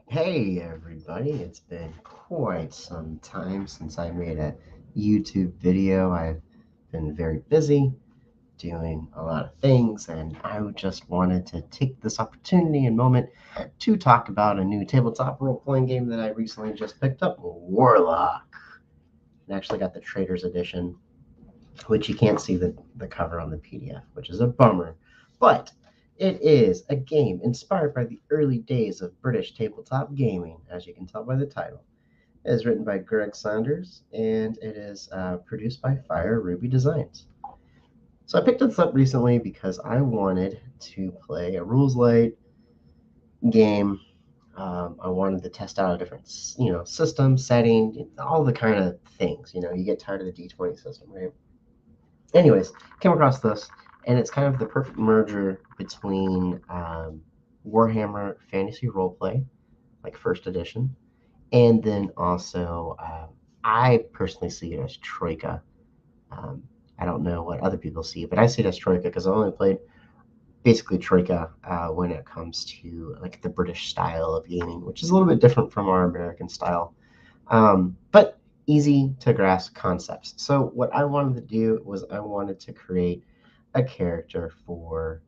Hey everybody, it's been quite some time since I made a YouTube video. I've been very busy doing a lot of things, and I just wanted to take this opportunity and moment to talk about a new tabletop role-playing game that I recently just picked up, Warlock. I actually got the Trader's Edition, which you can't see the cover on the PDF, which is a bummer. But it is a game inspired by the early days of British tabletop gaming, as you can tell by the title. It is written by Greg Saunders, and it is produced by Fire Ruby Designs. So I picked this up recently because I wanted to play a rules light game. I wanted to test out a different, system setting, all the kind of things. You get tired of the D20 system, right? Anyways, came across this, and it's kind of the perfect merger between Warhammer Fantasy Roleplay, like first edition, and then also I personally see it as Troika. Um, I don't know what other people see, but I see it as Troika because I only played basically Troika when it comes to like the British style of gaming, which is a little bit different from our American style, but easy to grasp concepts. So what I wanted to do was I wanted to create a character for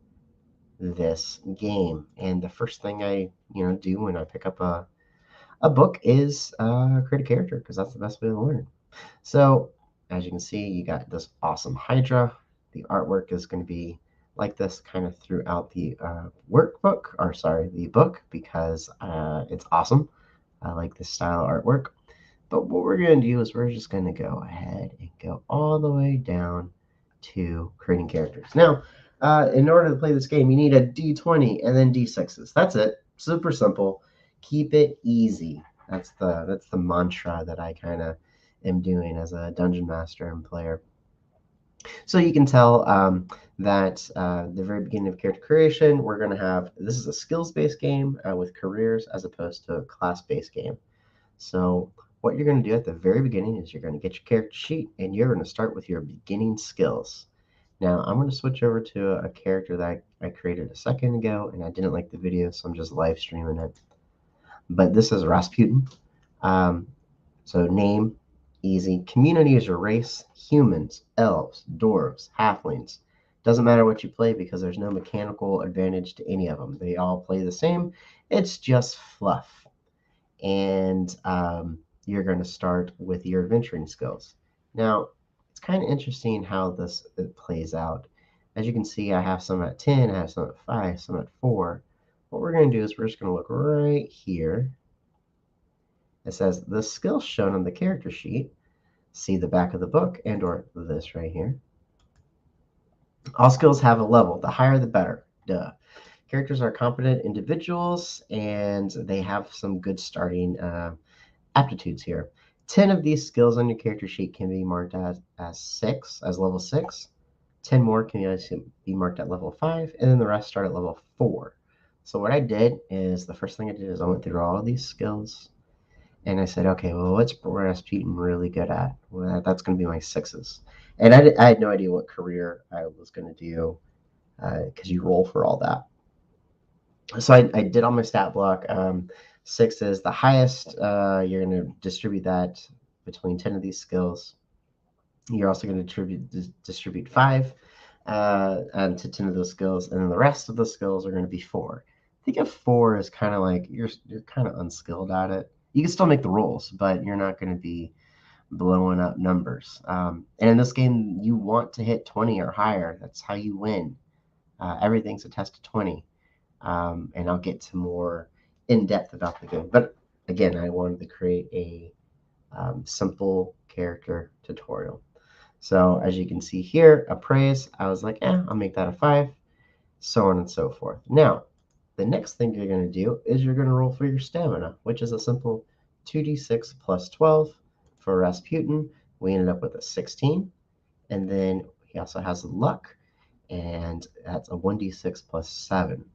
this game, and the first thing I do when I pick up a book is create a character because that's the best way to learn. So as you can see, you got this awesome Hydra. The artwork is going to be like this kind of throughout the workbook, or sorry, the book, because it's awesome. I like this style of artwork. But what we're going to do is we're just going to go ahead and go all the way down to creating characters. Now, in order to play this game, you need a D20 and then D6s. That's it. Super simple. Keep it easy. That's the mantra that I kind of am doing as a dungeon master and player. So you can tell that the very beginning of character creation, we're going to have, this is a skills-based game with careers as opposed to a class-based game. So what you're going to do at the very beginning is you're going to get your character sheet and you're going to start with your beginning skills. Now I'm going to switch over to a character that I created a second ago, and I didn't like the video, so I'm just live streaming it. But this is Rasputin. Um, so name, easy. Community is your race, humans, elves, dwarves, halflings. Doesn't matter what you play because there's no mechanical advantage to any of them. They all play the same. It's just fluff. And you're going to start with your adventuring skills. Now, it's kind of interesting how this plays out. As you can see, I have some at 10, I have some at 5, some at 4. What we're going to do is we're just going to look right here. It says the skills shown on the character sheet. See the back of the book and or this right here. All skills have a level. The higher, the better. Duh. Characters are competent individuals, and they have some good starting aptitudes here. 10 of these skills on your character sheet can be marked as level 6. 10 more can be marked at level 5, and then the rest start at level 4. So what I did is, the first thing I did is I went through all of these skills, and I said, okay, well, what's Rasputin really good at? Well, that's going to be my 6s. And I had no idea what career I was going to do because you roll for all that. So I did all my stat block. 6 is the highest. You're going to distribute that between 10 of these skills. You're also going to distribute 5 to 10 of those skills, and then the rest of the skills are going to be 4. Think of 4 as kind of like you're kind of unskilled at it. You can still make the rolls, but you're not going to be blowing up numbers. And in this game, you want to hit 20 or higher. That's how you win. Everything's a test of 20. And I'll get to more in depth about the game. But again, I wanted to create a simple character tutorial. So as you can see here, appraise, I was like, I'll make that a 5, so on and so forth. Now, the next thing you're going to do is you're going to roll for your stamina, which is a simple 2d6 plus 12. For Rasputin, we ended up with a 16. And then he also has luck, and that's a 1d6 plus 7.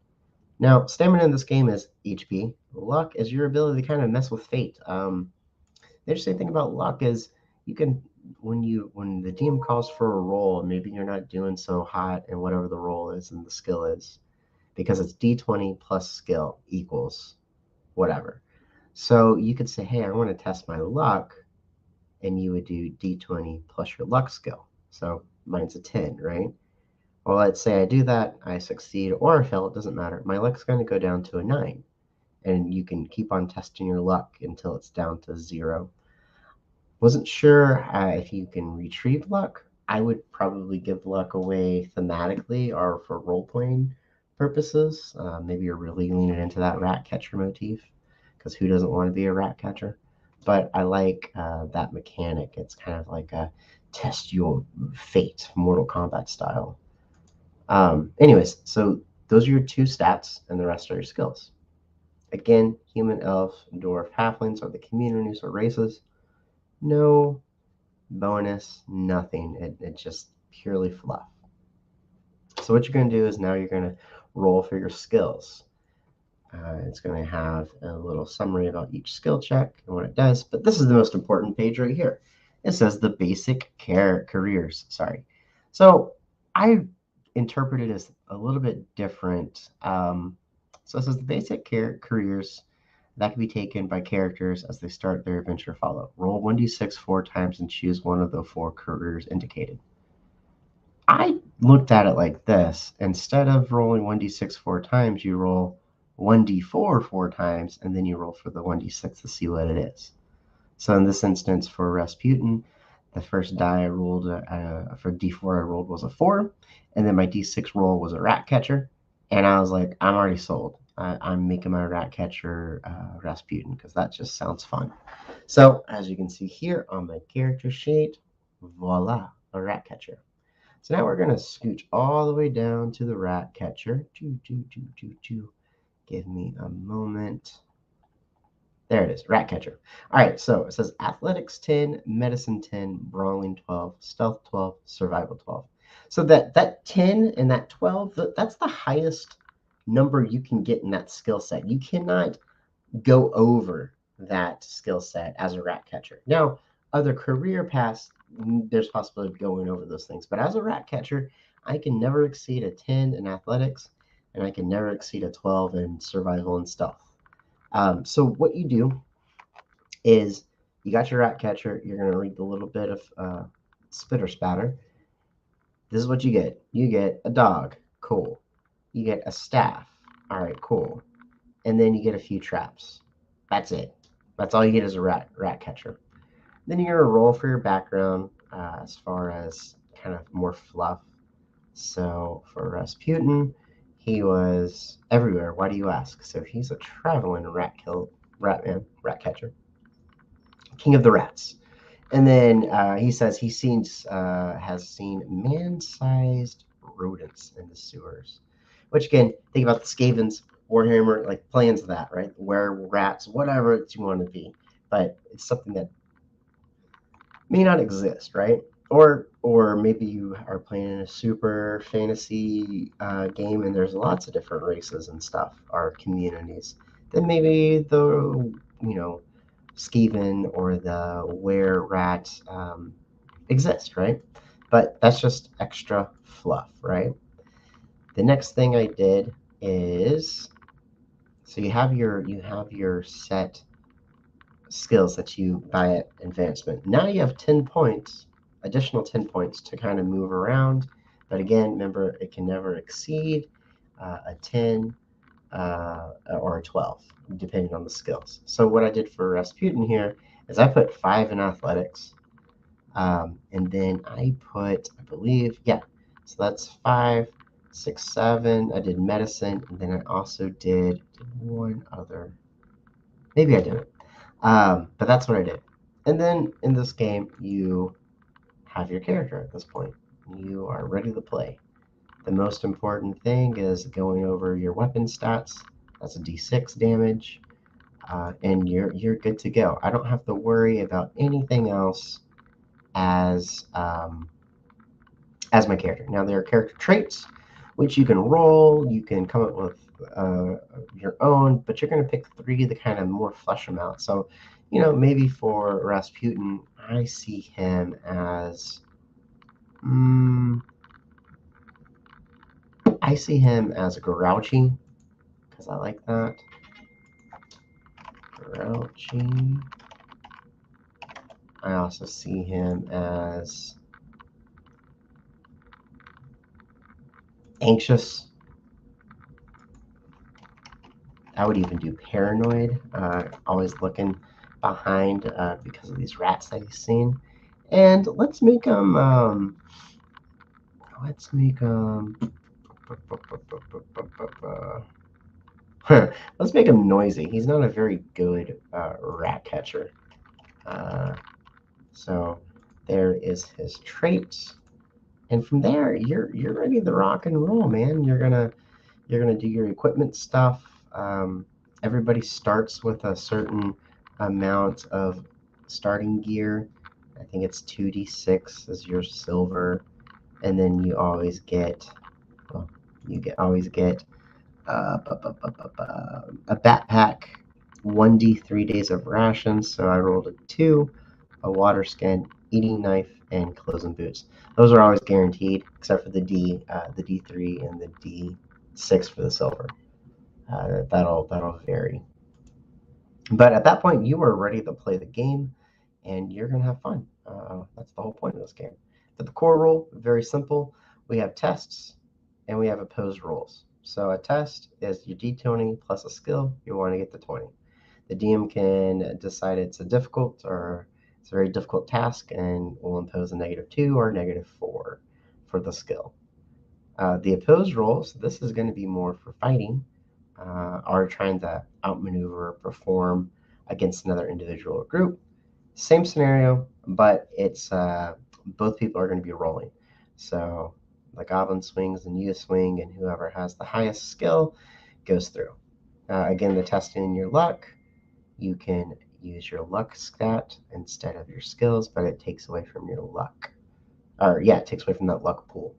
Now, stamina in this game is HP. Luck is your ability to kind of mess with fate. The interesting thing about luck is you can, when the DM calls for a roll, maybe you're not doing so hot in whatever the roll is and the skill is, because it's D20 plus skill equals whatever. So you could say, hey, I want to test my luck, and you would do d20 plus your luck skill. So mine's a 10, right? Well, let's say I do that, I succeed or I fail, it doesn't matter. My luck's going to go down to a 9, and you can keep on testing your luck until it's down to 0. Wasn't sure if you can retrieve luck. I would probably give luck away thematically or for role-playing purposes. Maybe you're really leaning into that rat catcher motif, because who doesn't want to be a rat catcher? But I like that mechanic. It's kind of like a test your fate, Mortal Kombat style. Anyways, so those are your 2 stats, and the rest are your skills. Again, human, elf, dwarf, halflings are the communities or races. No bonus, nothing. It's just purely fluff. So what you're going to do is now you're going to roll for your skills. It's going to have a little summary about each skill check and what it does, but this is the most important page right here. It says the basic careers. Sorry. So I interpret it as a little bit different. So it says the basic careers that can be taken by characters as they start their adventure follow. Roll 1d6 4 times and choose one of the 4 careers indicated. I looked at it like this. Instead of rolling 1d6 4 times, you roll 1d4 4 times, and then you roll for the 1d6 to see what it is. So in this instance, for Rasputin, the first die I rolled for d4 I rolled was a 4, and then my d6 roll was a rat catcher, and I was like, I'm already sold. I'm making my rat catcher Rasputin, because that just sounds fun. So as you can see here on my character sheet, voila, a rat catcher. So now we're going to scooch all the way down to the rat catcher. Give me a moment. There it is, rat catcher. All right, so it says athletics 10, medicine 10, brawling 12, stealth 12, survival 12. So that 10 and that 12, that's the highest number you can get in that skill set. You cannot go over that skill set as a rat catcher. Now, other career paths, there's possibility of going over those things. But as a rat catcher, I can never exceed a 10 in athletics, and I can never exceed a 12 in survival and stealth. So what you do is you got your rat catcher. You're going to read the little bit of spitter spatter. This is what you get. You get a dog. Cool. You get a staff. All right, cool. And then you get a few traps. That's it. That's all you get as a rat catcher. Then you're going to roll for your background as far as kind of more fluff. So for Rasputin, he was everywhere. Why do you ask? So he's a traveling rat catcher, king of the rats. And then he says he has seen man-sized rodents in the sewers. Which again, think about the Skavens, Warhammer, like plans of that, right? Were rats, whatever you want to be, but it's something that may not exist, right? Or maybe you are playing in a super fantasy game and there's lots of different races and stuff, or communities. Then maybe the Skaven or the were-rat exist, right? But that's just extra fluff, right? The next thing I did is, so you have your set skills that you buy at advancement. Now you have 10 points, additional 10 points to kind of move around. But again, remember, it can never exceed a 10 or a 12, depending on the skills. So what I did for Rasputin here is I put 5 in athletics. And then I put, I believe, yeah, so that's 5, 6, 7. I did medicine, and then I also did one other. Maybe I didn't. But that's what I did. And then in this game, you have your character at this point. You are ready to play. The most important thing is going over your weapon stats. That's a d6 damage, and you're good to go. I don't have to worry about anything else as my character. Now there are character traits which you can roll. You can come up with your own, but you're going to pick 3 to kind of more flesh them out. So, maybe for Rasputin, I see him as grouchy, because I like that. grouchy. I also see him as anxious. I would even do paranoid, always looking behind because of these rats that he's seen. And let's make him, let's make him noisy. He's not a very good rat catcher. So there is his traits. And from there, you're ready to rock and roll, man. You're gonna do your equipment stuff. Everybody starts with a certain amount of starting gear. I think it's 2d6 as your silver, and then you always get, well, always get a backpack, 1d3 days of rations. So I rolled a 2, a water skin, eating knife, and clothes and boots. Those are always guaranteed, except for the D3 and the D6 for the silver. That'll vary. But at that point, you are ready to play the game, and you're gonna have fun. That's the whole point of this game. But the core rule, very simple. We have tests, and we have opposed rolls. So a test is your D20 plus a skill. You want to get to 20. The DM can decide it's a difficult or it's a very difficult task and will impose a -2 or -4 for the skill. The opposed rolls, this is going to be more for fighting, are trying to outmaneuver or perform against another individual or group. Same scenario, but it's both people are going to be rolling. So the goblin swings and you swing, and whoever has the highest skill goes through. Again, the testing your luck. You can use your luck stat instead of your skills, but it takes away from your luck. Or yeah, it takes away from that luck pool.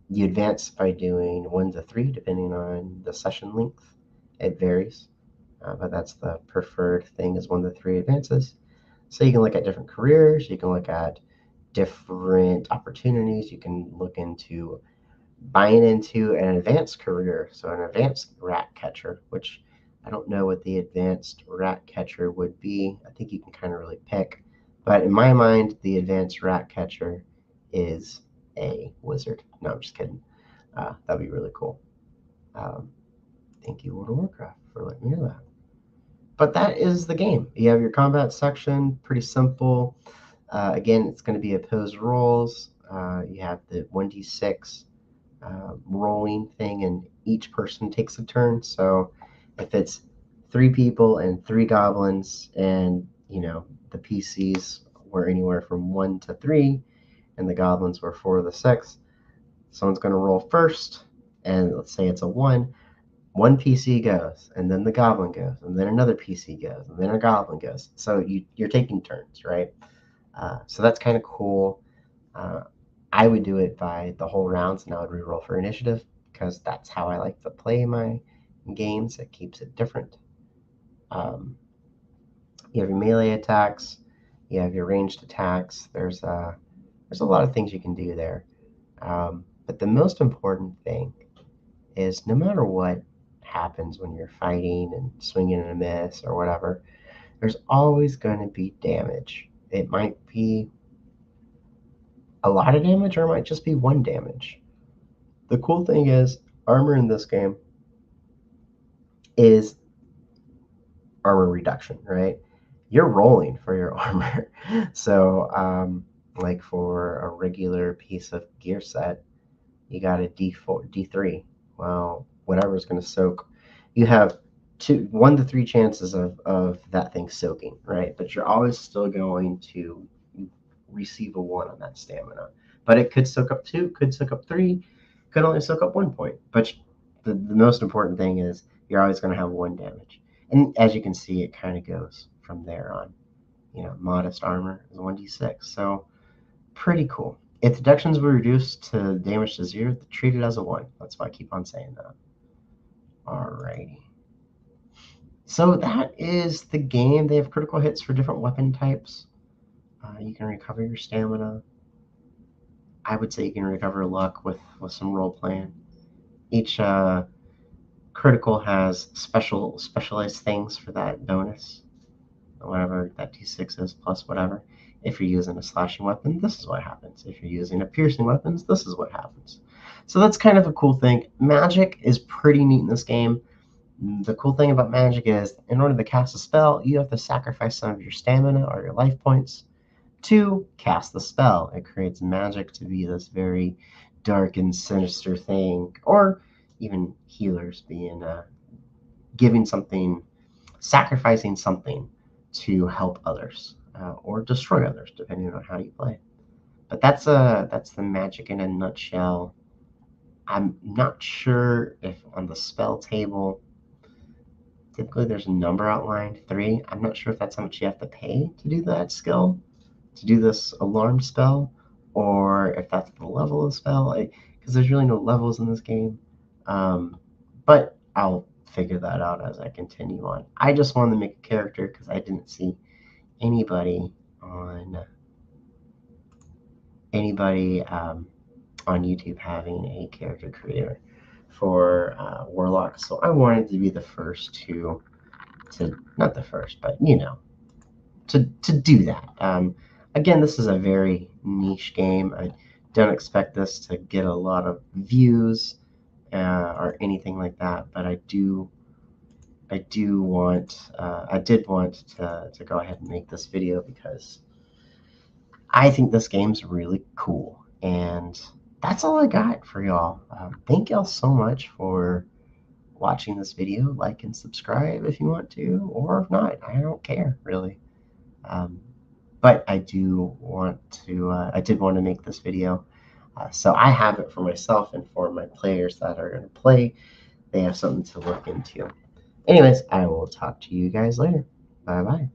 You advance by doing 1 to 3, depending on the session length. It varies, but that's the preferred thing is 1 to 3 advances. So you can look at different careers. You can look at different opportunities. You can look into buying into an advanced career, so an advanced rat catcher, which I don't know what the advanced rat catcher would be. I think you can kind of really pick. But in my mind, the advanced rat catcher is a wizard. No, I'm just kidding. That'd be really cool. Thank you, World of Warcraft, for letting me know that. But that is the game. You have your combat section, pretty simple. Again, it's going to be opposed rolls. You have the 1d6 rolling thing, and each person takes a turn. So if it's 3 people and 3 goblins, and the PCs were anywhere from 1 to 3, and the goblins were 4 to 6, someone's going to roll first, and let's say it's a 1. One PC goes, and then the goblin goes, and then another PC goes, and then a goblin goes. So you're taking turns, right? So that's kind of cool. I would do it by the whole rounds, and I would reroll for initiative because that's how I like to play my games. It keeps it different. You have your melee attacks, you have your ranged attacks. There's a lot of things you can do there. But the most important thing is no matter what happens when you're fighting and swinging and a miss or whatever, there's always going to be damage. It might be a lot of damage, or it might just be 1 damage. The cool thing is, armor in this game is armor reduction, right? You're rolling for your armor. So, like for a regular piece of gear set, you got a D4, D3. Well, whatever is going to soak. You have 1 to 3 chances of that thing soaking, right? But you're always still going to receive a 1 on that stamina. But it could soak up 2, could soak up 3, could only soak up 1 point. But the most important thing is you're always going to have 1 damage. And as you can see, it kind of goes from there on. Modest armor is 1d6. So pretty cool. If deductions were reduced to damage to 0, treat it as a 1. That's why I keep on saying that. Alrighty. So that is the game. They have critical hits for different weapon types. You can recover your stamina. I would say you can recover luck with some role playing. Each Critical has specialized things for that bonus, whatever that d6 is plus whatever. If you're using a slashing weapon, this is what happens. If you're using a piercing weapons, this is what happens. So that's kind of a cool thing. Magic is pretty neat in this game. The cool thing about magic is, in order to cast a spell, you have to sacrifice some of your stamina or your life points to cast the spell. It creates magic to be this very dark and sinister thing, or even healers being giving something, sacrificing something to help others or destroy others, depending on how you play. But that's the magic in a nutshell. I'm not sure if on the spell table, typically there's a number outlined, 3. I'm not sure if that's how much you have to pay to do that skill, to do this alarm spell, or if that's the level of spell, because there's really no levels in this game. But I'll figure that out as I continue on. I just wanted to make a character because I didn't see anybody on YouTube having a character creator for Warlock, so I wanted to be the first to not the first, but to do that. Again, this is a very niche game. I don't expect this to get a lot of views or anything like that, but I did want to go ahead and make this video because I think this game's really cool. And that's all I got for y'all. Thank y'all so much for watching this video. Like and subscribe if you want to, or if not, I don't care really. But I did want to make this video. So I have it for myself and for my players that are going to play. They have something to look into. Anyways, I will talk to you guys later. Bye-bye.